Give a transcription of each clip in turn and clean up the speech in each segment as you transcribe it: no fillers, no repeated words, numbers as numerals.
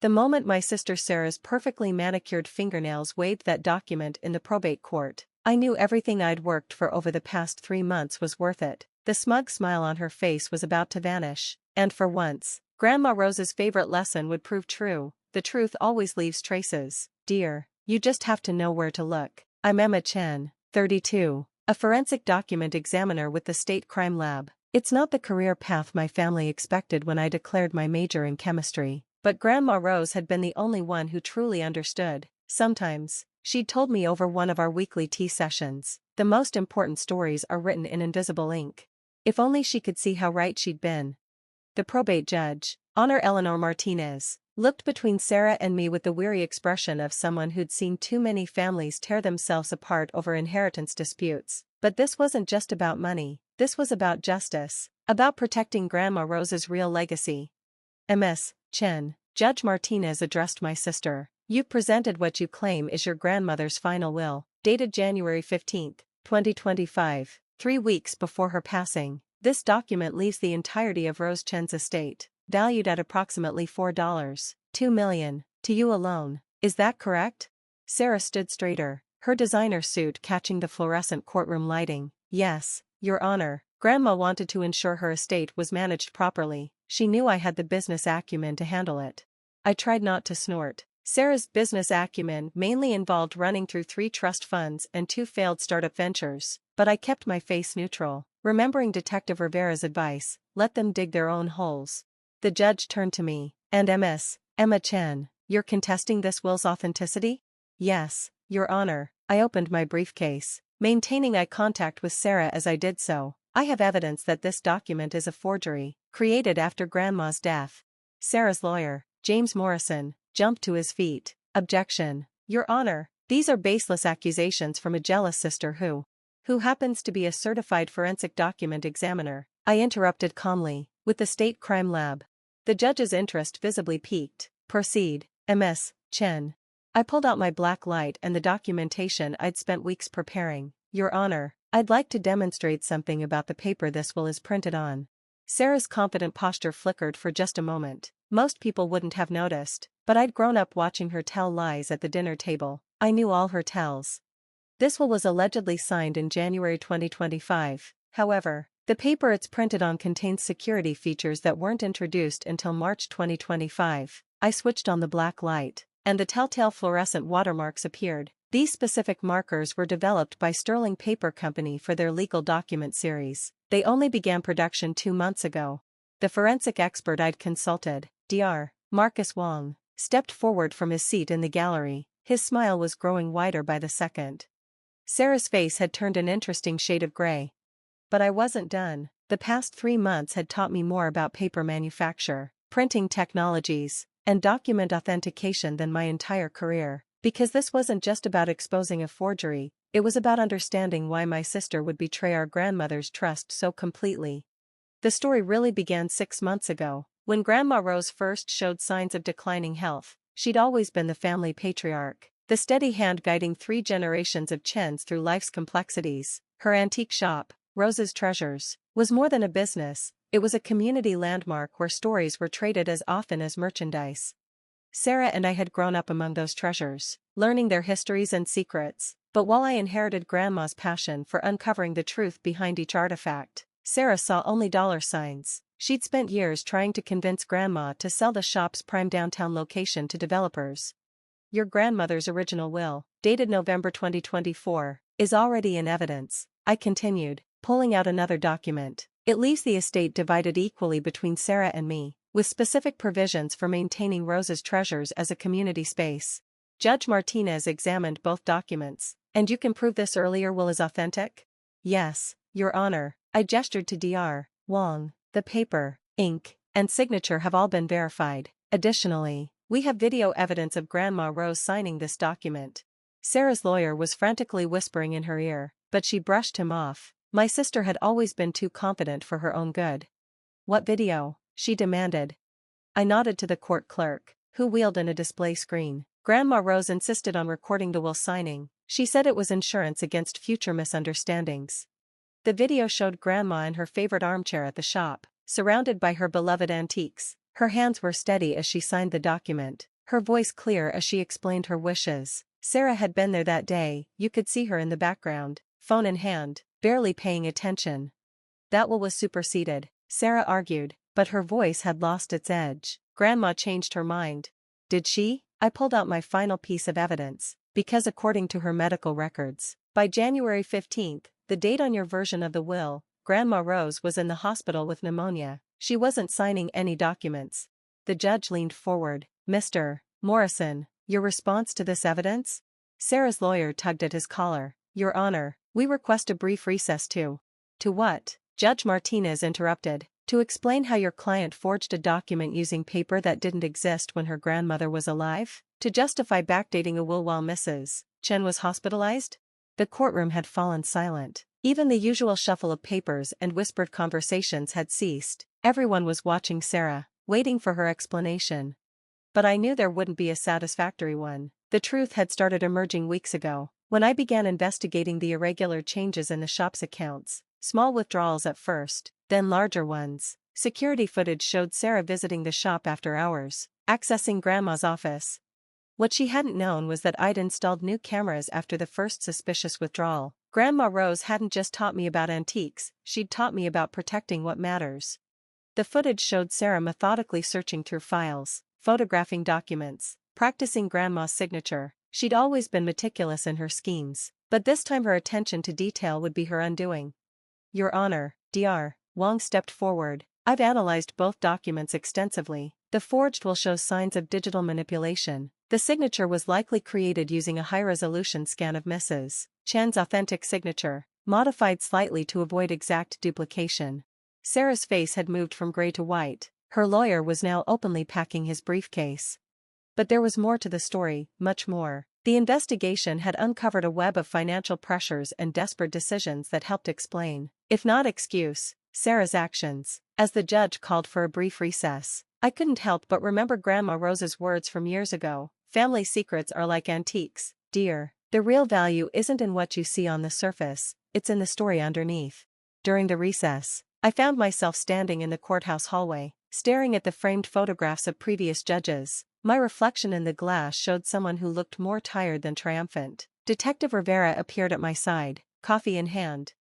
The moment my sister Sarah's perfectly manicured fingernails waved that document in the probate court, I knew everything I'd worked for over the past 3 months was worth it. The smug smile on her face was about to vanish, and for once, Grandma Rose's favorite lesson would prove true: the truth always leaves traces. Dear, you just have to know where to look. I'm Emma Chen, 32, a forensic document examiner with the State Crime Lab. It's not the career path my family expected when I declared my major in chemistry, but Grandma Rose had been the only one who truly understood. Sometimes, she'd told me over one of our weekly tea sessions, the most important stories are written in invisible ink. If only she could see how right she'd been. The probate judge, Honor Eleanor Martinez, looked between Sarah and me with the weary expression of someone who'd seen too many families tear themselves apart over inheritance disputes. But this wasn't just about money, this was about justice, about protecting Grandma Rose's real legacy. Ms. Chen, Judge Martinez addressed my sister, you've presented what you claim is your grandmother's final will, dated January 15, 2025, 3 weeks before her passing. This document leaves the entirety of Rose Chen's estate, valued at approximately $4.2 million, to you alone. Is that correct? Sarah stood straighter, her designer suit catching the fluorescent courtroom lighting. Yes, Your Honor. Grandma wanted to ensure her estate was managed properly. She knew I had the business acumen to handle it. I tried not to snort. Sarah's business acumen mainly involved running through 3 trust funds and 2 failed startup ventures, but I kept my face neutral, remembering Detective Rivera's advice: let them dig their own holes. The judge turned to me. And Ms. Emma Chen, you're contesting this will's authenticity? Yes, Your Honor. I opened my briefcase, maintaining eye contact with Sarah as I did so. I have evidence that this document is a forgery, created after Grandma's death. Sarah's lawyer, James Morrison, jumped to his feet. Objection. Your Honor, these are baseless accusations from a jealous sister who happens to be a certified forensic document examiner. I interrupted calmly, with the State Crime Lab. The judge's interest visibly piqued. Proceed, Ms. Chen. I pulled out my black light and the documentation I'd spent weeks preparing. Your Honor, I'd like to demonstrate something about the paper this will is printed on. Sarah's confident posture flickered for just a moment. Most people wouldn't have noticed, but I'd grown up watching her tell lies at the dinner table. I knew all her tells. This will was allegedly signed in January 2025. However, the paper it's printed on contains security features that weren't introduced until March 2025. I switched on the black light, and the telltale fluorescent watermarks appeared. These specific markers were developed by Sterling Paper Company for their legal document series. They only began production 2 months ago. The forensic expert I'd consulted, Dr. Marcus Wong, stepped forward from his seat in the gallery. His smile was growing wider by the second. Sarah's face had turned an interesting shade of gray. But I wasn't done. The past 3 months had taught me more about paper manufacture, printing technologies, and document authentication than my entire career. Because this wasn't just about exposing a forgery, it was about understanding why my sister would betray our grandmother's trust so completely. The story really began 6 months ago, when Grandma Rose first showed signs of declining health. She'd always been the family patriarch, the steady hand guiding 3 generations of Chens through life's complexities. Her antique shop, Rose's Treasures, was more than a business, it was a community landmark where stories were traded as often as merchandise. Sarah and I had grown up among those treasures, learning their histories and secrets. But while I inherited Grandma's passion for uncovering the truth behind each artifact, Sarah saw only dollar signs. She'd spent years trying to convince Grandma to sell the shop's prime downtown location to developers. Your grandmother's original will, dated November 2024, is already in evidence, I continued, pulling out another document. It leaves the estate divided equally between Sarah and me, with specific provisions for maintaining Rose's Treasures as a community space. Judge Martinez examined both documents. And you can prove this earlier will is authentic? Yes, Your Honor. I gestured to Dr. Wong. The paper, ink, and signature have all been verified. Additionally, we have video evidence of Grandma Rose signing this document. Sarah's lawyer was frantically whispering in her ear, but she brushed him off. My sister had always been too confident for her own good. What video? She demanded. I nodded to the court clerk, who wheeled in a display screen. Grandma Rose insisted on recording the will signing. She said it was insurance against future misunderstandings. The video showed Grandma in her favorite armchair at the shop, surrounded by her beloved antiques. Her hands were steady as she signed the document, her voice clear as she explained her wishes. Sarah had been there that day, you could see her in the background, phone in hand, barely paying attention. That will was superseded, Sarah argued, but her voice had lost its edge. Grandma changed her mind. Did she? I pulled out my final piece of evidence, because according to her medical records, by January 15th, the date on your version of the will, Grandma Rose was in the hospital with pneumonia. She wasn't signing any documents. The judge leaned forward. Mr. Morrison, your response to this evidence? Sarah's lawyer tugged at his collar. Your Honor, we request a brief recess to what? Judge Martinez interrupted. To explain how your client forged a document using paper that didn't exist when her grandmother was alive? To justify backdating a will while Mrs. Chen was hospitalized? The courtroom had fallen silent. Even the usual shuffle of papers and whispered conversations had ceased. Everyone was watching Sarah, waiting for her explanation. But I knew there wouldn't be a satisfactory one. The truth had started emerging weeks ago, when I began investigating the irregular changes in the shop's accounts. Small withdrawals at first, then larger ones. Security footage showed Sarah visiting the shop after hours, accessing Grandma's office. What she hadn't known was that I'd installed new cameras after the first suspicious withdrawal. Grandma Rose hadn't just taught me about antiques, she'd taught me about protecting what matters. The footage showed Sarah methodically searching through files, photographing documents, practicing Grandma's signature. She'd always been meticulous in her schemes, but this time her attention to detail would be her undoing. Your Honor, Dr. Wong stepped forward. I've analyzed both documents extensively. The forged will show signs of digital manipulation. The signature was likely created using a high-resolution scan of Mrs. Chen's authentic signature, modified slightly to avoid exact duplication. Sarah's face had moved from gray to white. Her lawyer was now openly packing his briefcase. But there was more to the story, much more. The investigation had uncovered a web of financial pressures and desperate decisions that helped explain, if not excuse, Sarah's actions. As the judge called for a brief recess, I couldn't help but remember Grandma Rose's words from years ago. Family secrets are like antiques, dear. The real value isn't in what you see on the surface, it's in the story underneath. During the recess, I found myself standing in the courthouse hallway, staring at the framed photographs of previous judges. My reflection in the glass showed someone who looked more tired than triumphant. Detective Rivera appeared at my side, coffee in hand.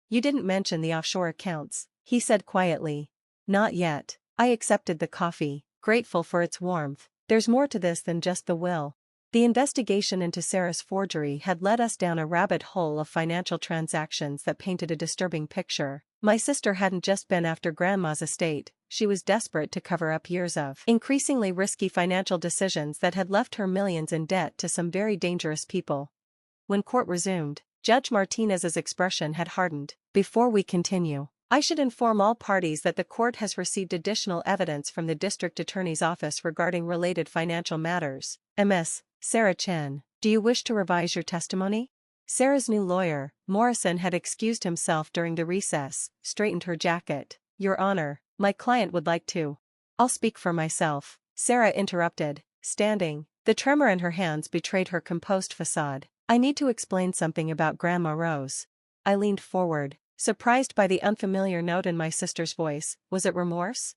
You didn't mention the offshore accounts, he said quietly. Not yet. I accepted the coffee, grateful for its warmth. There's more to this than just the will. The investigation into Sarah's forgery had led us down a rabbit hole of financial transactions that painted a disturbing picture. My sister hadn't just been after Grandma's estate, she was desperate to cover up years of increasingly risky financial decisions that had left her millions in debt to some very dangerous people. When court resumed, Judge Martinez's expression had hardened. Before we continue, I should inform all parties that the court has received additional evidence from the district attorney's office regarding related financial matters. Ms. Sarah Chen, do you wish to revise your testimony? Sarah's new lawyer, Morrison, had excused himself during the recess, straightened her jacket. Your Honor, my client would like to. I'll speak for myself, Sarah interrupted, standing. The tremor in her hands betrayed her composed facade. I need to explain something about Grandma Rose. I leaned forward, surprised by the unfamiliar note in my sister's voice. Was it remorse?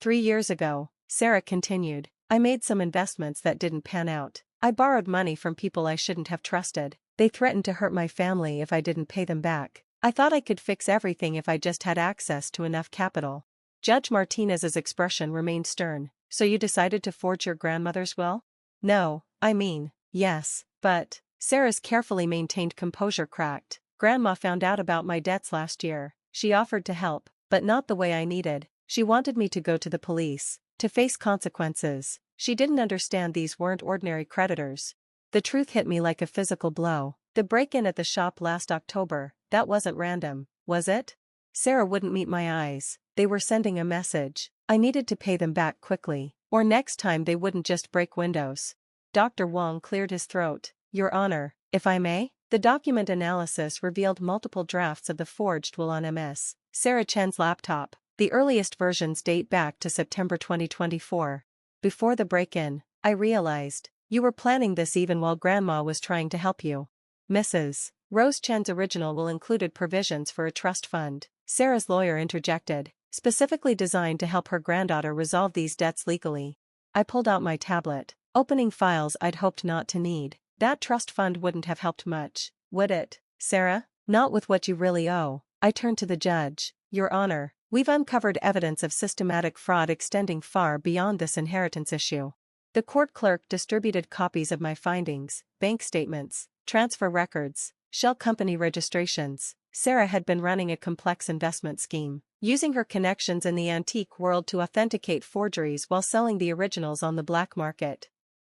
3 years ago, Sarah continued, I made some investments that didn't pan out. I borrowed money from people I shouldn't have trusted. They threatened to hurt my family if I didn't pay them back. I thought I could fix everything if I just had access to enough capital. Judge Martinez's expression remained stern. So you decided to forge your grandmother's will? No, I mean, yes, but Sarah's carefully maintained composure cracked. Grandma found out about my debts last year. She offered to help, but not the way I needed. She wanted me to go to the police, to face consequences. She didn't understand these weren't ordinary creditors. The truth hit me like a physical blow. The break-in at the shop last October, that wasn't random, was it? Sarah wouldn't meet my eyes. They were sending a message. I needed to pay them back quickly, or next time they wouldn't just break windows. Dr. Wong cleared his throat. Your Honor, if I may? The document analysis revealed multiple drafts of the forged will on Ms. Sarah Chen's laptop. The earliest versions date back to September 2024. Before the break-in, I realized, you were planning this even while Grandma was trying to help you. Mrs. Rose Chen's original will included provisions for a trust fund. Sarah's lawyer interjected. specifically designed to help her granddaughter resolve these debts legally. I pulled out my tablet, opening files I'd hoped not to need. That trust fund wouldn't have helped much, would it, Sarah? Not with what you really owe. I turned to the judge. Your Honor, we've uncovered evidence of systematic fraud extending far beyond this inheritance issue. The court clerk distributed copies of my findings, bank statements, transfer records, shell company registrations. Sarah had been running a complex investment scheme, using her connections in the antique world to authenticate forgeries while selling the originals on the black market.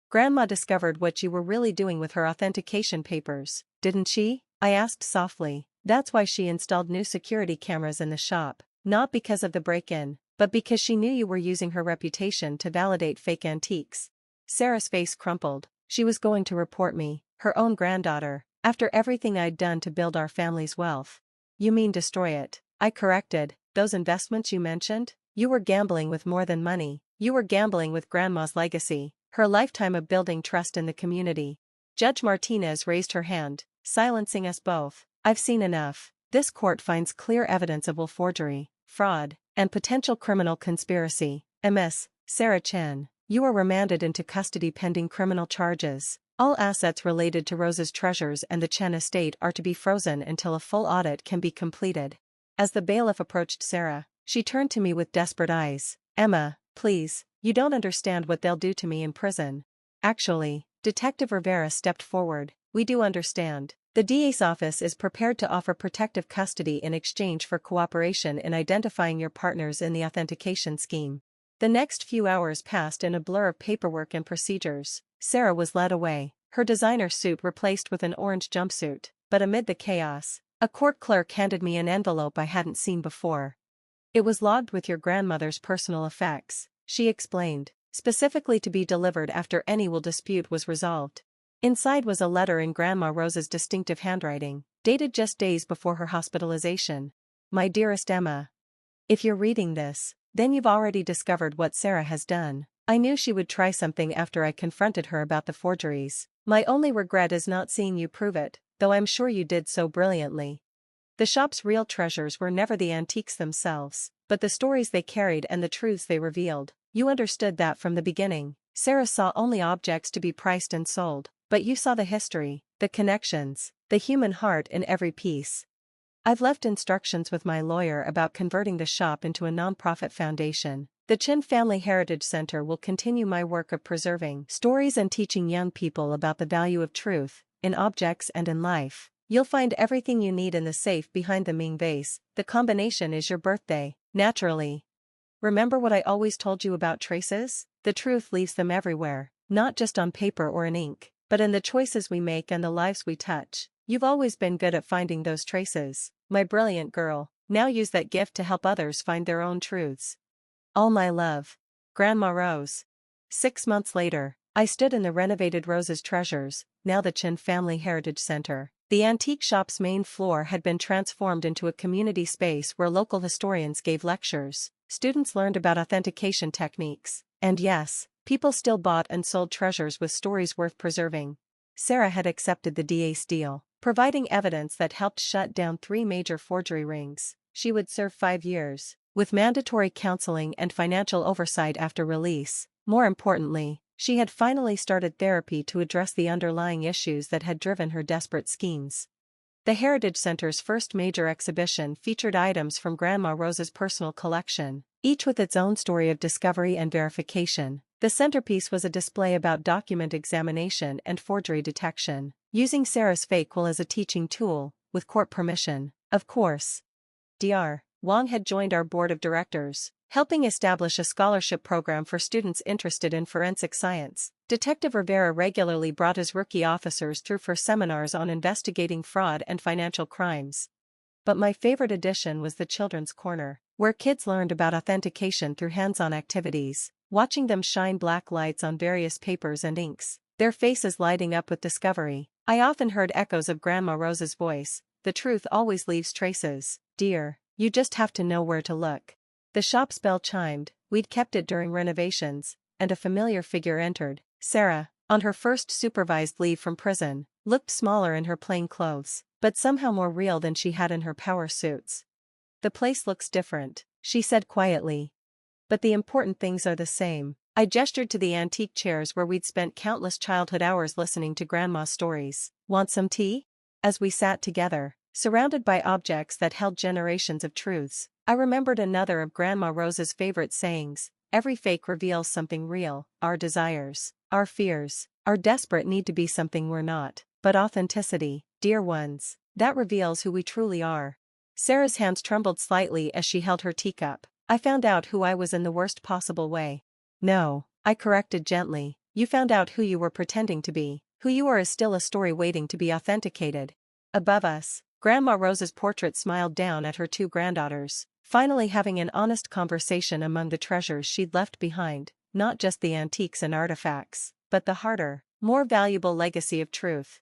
Grandma discovered what you were really doing with her authentication papers, didn't she? I asked softly. That's why she installed new security cameras in the shop, not because of the break-in, but because she knew you were using her reputation to validate fake antiques. Sarah's face crumpled. She was going to report me, her own granddaughter, after everything I'd done to build our family's wealth. You mean destroy it? I corrected. Those investments you mentioned? You were gambling with more than money. You were gambling with Grandma's legacy, her lifetime of building trust in the community. Judge Martinez raised her hand, silencing us both. I've seen enough. This court finds clear evidence of forgery, fraud, and potential criminal conspiracy. Ms. Sarah Chen, you are remanded into custody pending criminal charges. All assets related to Rose's treasures and the Chen estate are to be frozen until a full audit can be completed. As the bailiff approached Sarah, she turned to me with desperate eyes. Emma, please, you don't understand what they'll do to me in prison. Actually, Detective Rivera stepped forward. We do understand. The DA's office is prepared to offer protective custody in exchange for cooperation in identifying your partners in the authentication scheme. The next few hours passed in a blur of paperwork and procedures. Sarah was led away, her designer suit replaced with an orange jumpsuit, but amid the chaos, a court clerk handed me an envelope I hadn't seen before. It was logged with your grandmother's personal effects, she explained, specifically to be delivered after any will dispute was resolved. Inside was a letter in Grandma Rose's distinctive handwriting, dated just days before her hospitalization. My dearest Emma. If you're reading this, then you've already discovered what Sarah has done. I knew she would try something after I confronted her about the forgeries. My only regret is not seeing you prove it, though I'm sure you did so brilliantly. The shop's real treasures were never the antiques themselves, but the stories they carried and the truths they revealed. You understood that from the beginning. Sarah saw only objects to be priced and sold. But you saw the history, the connections, the human heart in every piece. I've left instructions with my lawyer about converting the shop into a non-profit foundation. The Chen Family Heritage Center will continue my work of preserving stories and teaching young people about the value of truth, in objects and in life. You'll find everything you need in the safe behind the Ming vase. The combination is your birthday, naturally. Remember what I always told you about traces? The truth leaves them everywhere, not just on paper or in ink, but in the choices we make and the lives we touch. You've always been good at finding those traces, my brilliant girl. Now use that gift to help others find their own truths. All my love. Grandma Rose. 6 months later, I stood in the renovated Rose's Treasures, now the Chen Family Heritage Center. The antique shop's main floor had been transformed into a community space where local historians gave lectures. Students learned about authentication techniques. And yes, people still bought and sold treasures with stories worth preserving. Sarah had accepted the DA's deal, providing evidence that helped shut down 3 major forgery rings. She would serve 5 years, with mandatory counseling and financial oversight after release. More importantly, she had finally started therapy to address the underlying issues that had driven her desperate schemes. The Heritage Center's first major exhibition featured items from Grandma Rose's personal collection, each with its own story of discovery and verification. The centerpiece was a display about document examination and forgery detection, using Sarah's fake will as a teaching tool, with court permission, of course. Dr. Wang had joined our board of directors, helping establish a scholarship program for students interested in forensic science. Detective Rivera regularly brought his rookie officers through for seminars on investigating fraud and financial crimes. But my favorite addition was the Children's Corner, where kids learned about authentication through hands-on activities, watching them shine black lights on various papers and inks, their faces lighting up with discovery. I often heard echoes of Grandma Rose's voice. The truth always leaves traces, dear. You just have to know where to look. The shop's bell chimed. We'd kept it during renovations, and a familiar figure entered. Sarah, on her first supervised leave from prison, looked smaller in her plain clothes, but somehow more real than she had in her power suits. The place looks different, she said quietly. But the important things are the same. I gestured to the antique chairs where we'd spent countless childhood hours listening to Grandma's stories. Want some tea? As we sat together, surrounded by objects that held generations of truths, I remembered another of Grandma Rose's favorite sayings: every fake reveals something real, our desires, our fears, our desperate need to be something we're not. But authenticity, dear ones, that reveals who we truly are. Sarah's hands trembled slightly as she held her teacup. I found out who I was in the worst possible way. No, I corrected gently, you found out who you were pretending to be. Who you are is still a story waiting to be authenticated. Above us, Grandma Rose's portrait smiled down at her two granddaughters, finally having an honest conversation among the treasures she'd left behind, not just the antiques and artifacts, but the harder, more valuable legacy of truth.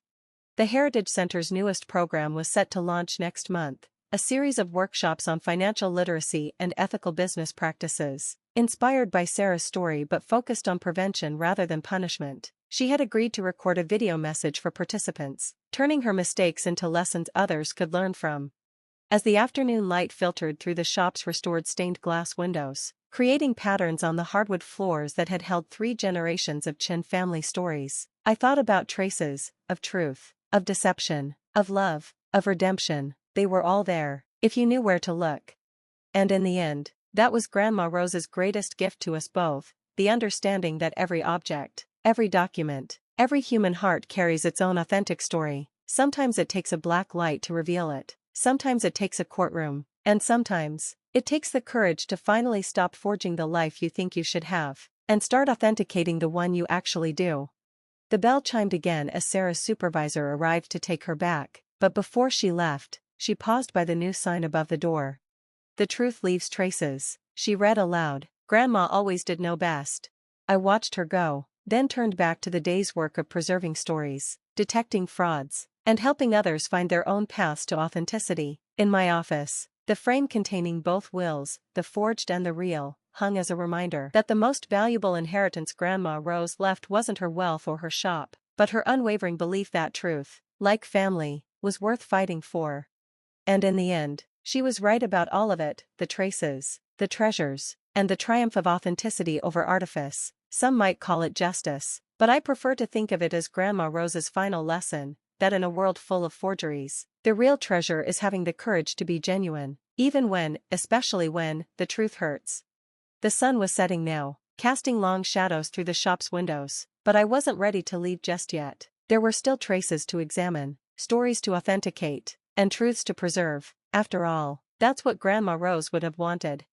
The Heritage Center's newest program was set to launch next month, a series of workshops on financial literacy and ethical business practices, inspired by Sarah's story but focused on prevention rather than punishment. She had agreed to record a video message for participants, turning her mistakes into lessons others could learn from. As the afternoon light filtered through the shop's restored stained glass windows, creating patterns on the hardwood floors that had held 3 generations of Chen family stories, I thought about traces of truth, of deception, of love, of redemption. They were all there, if you knew where to look. And in the end, that was Grandma Rose's greatest gift to us both, the understanding that every object, every document, every human heart carries its own authentic story. Sometimes it takes a black light to reveal it, sometimes it takes a courtroom, and sometimes, it takes the courage to finally stop forging the life you think you should have, and start authenticating the one you actually do. The bell chimed again as Sarah's supervisor arrived to take her back, but before she left, she paused by the new sign above the door. The truth leaves traces, she read aloud. Grandma always did know best. I watched her go, then turned back to the day's work of preserving stories, detecting frauds, and helping others find their own paths to authenticity. In my office, the frame containing both wills, the forged and the real, hung as a reminder that the most valuable inheritance Grandma Rose left wasn't her wealth or her shop, but her unwavering belief that truth, like family, was worth fighting for. And in the end, she was right about all of it: the traces, the treasures, and the triumph of authenticity over artifice. Some might call it justice, but I prefer to think of it as Grandma Rose's final lesson, that in a world full of forgeries, the real treasure is having the courage to be genuine, even when, especially when, the truth hurts. The sun was setting now, casting long shadows through the shop's windows, but I wasn't ready to leave just yet. There were still traces to examine, stories to authenticate, and truths to preserve. After all, that's what Grandma Rose would have wanted.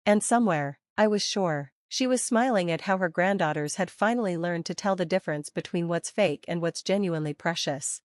And somewhere, I was sure, she was smiling at how her granddaughters had finally learned to tell the difference between what's fake and what's genuinely precious.